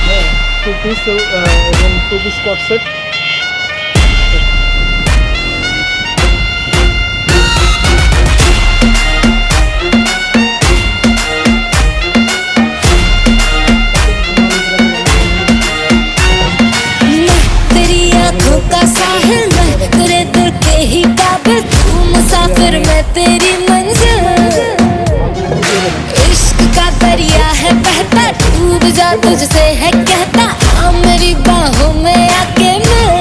হ্যাঁ, 2 পিস এবং 2 পিস কট সেট। मुसाफिर मैं तेरी मंजिल, इश्क का दरिया है बहता, डूब जा तुझसे है कहता, आ मेरी बाहों में आके मिल।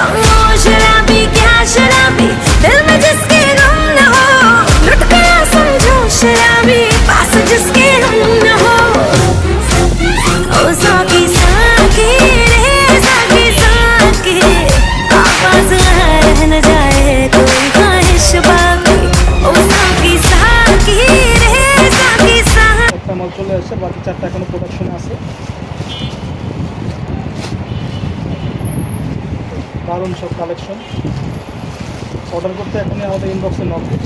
ओ शराबी क्या शराबी, दिल में जिसके गम न हो, लुट गया समझो शराबी, पास जिसके हम न हो। ओ साकी साकी रे साकी साकी, आवाज रह न जाए कोई ख्वाहिश बाकी। ओ साकी साकी रे साकी साकी। একটা মাল চলে আসছে, বাকি 4টা এখনো প্রোডাকশনে আছে। দারুণ সব কালেকশন। অর্ডার করতে এখনই আমাদের ইনবক্সে নক দিন।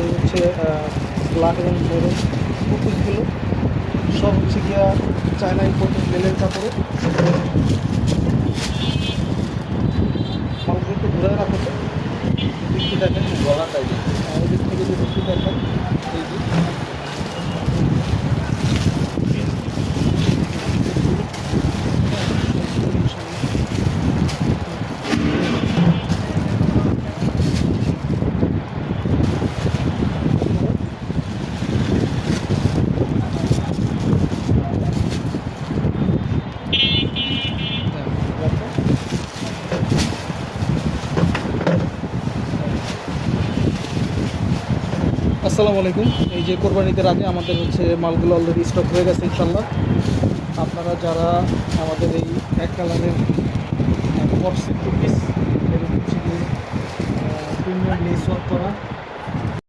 এই হচ্ছে ব্ল্যাক এবং মেরুন কুর্তিসগুলো সব হচ্ছে গিয়া চায়না ইম্পোর্টেড মেলের কাপড়ে। মালগুলো একটু ঘুরে রাখো তো, দিকটি দেখেন গলাটাই, এই দিক থেকে যদি একটু দেখেন, এই দিক আসসালামু আলাইকুম। এই যে কোরবানিদের আগে আমাদের হচ্ছে মালগুলো অলরেডি স্টক হয়ে গেছে ইনশাল্লাহ। আপনারা যারা আমাদের এই এক কালারের কট সেট 2 পিস, এর হচ্ছে প্রিমিয়াম লেস ওয়ার্ক করা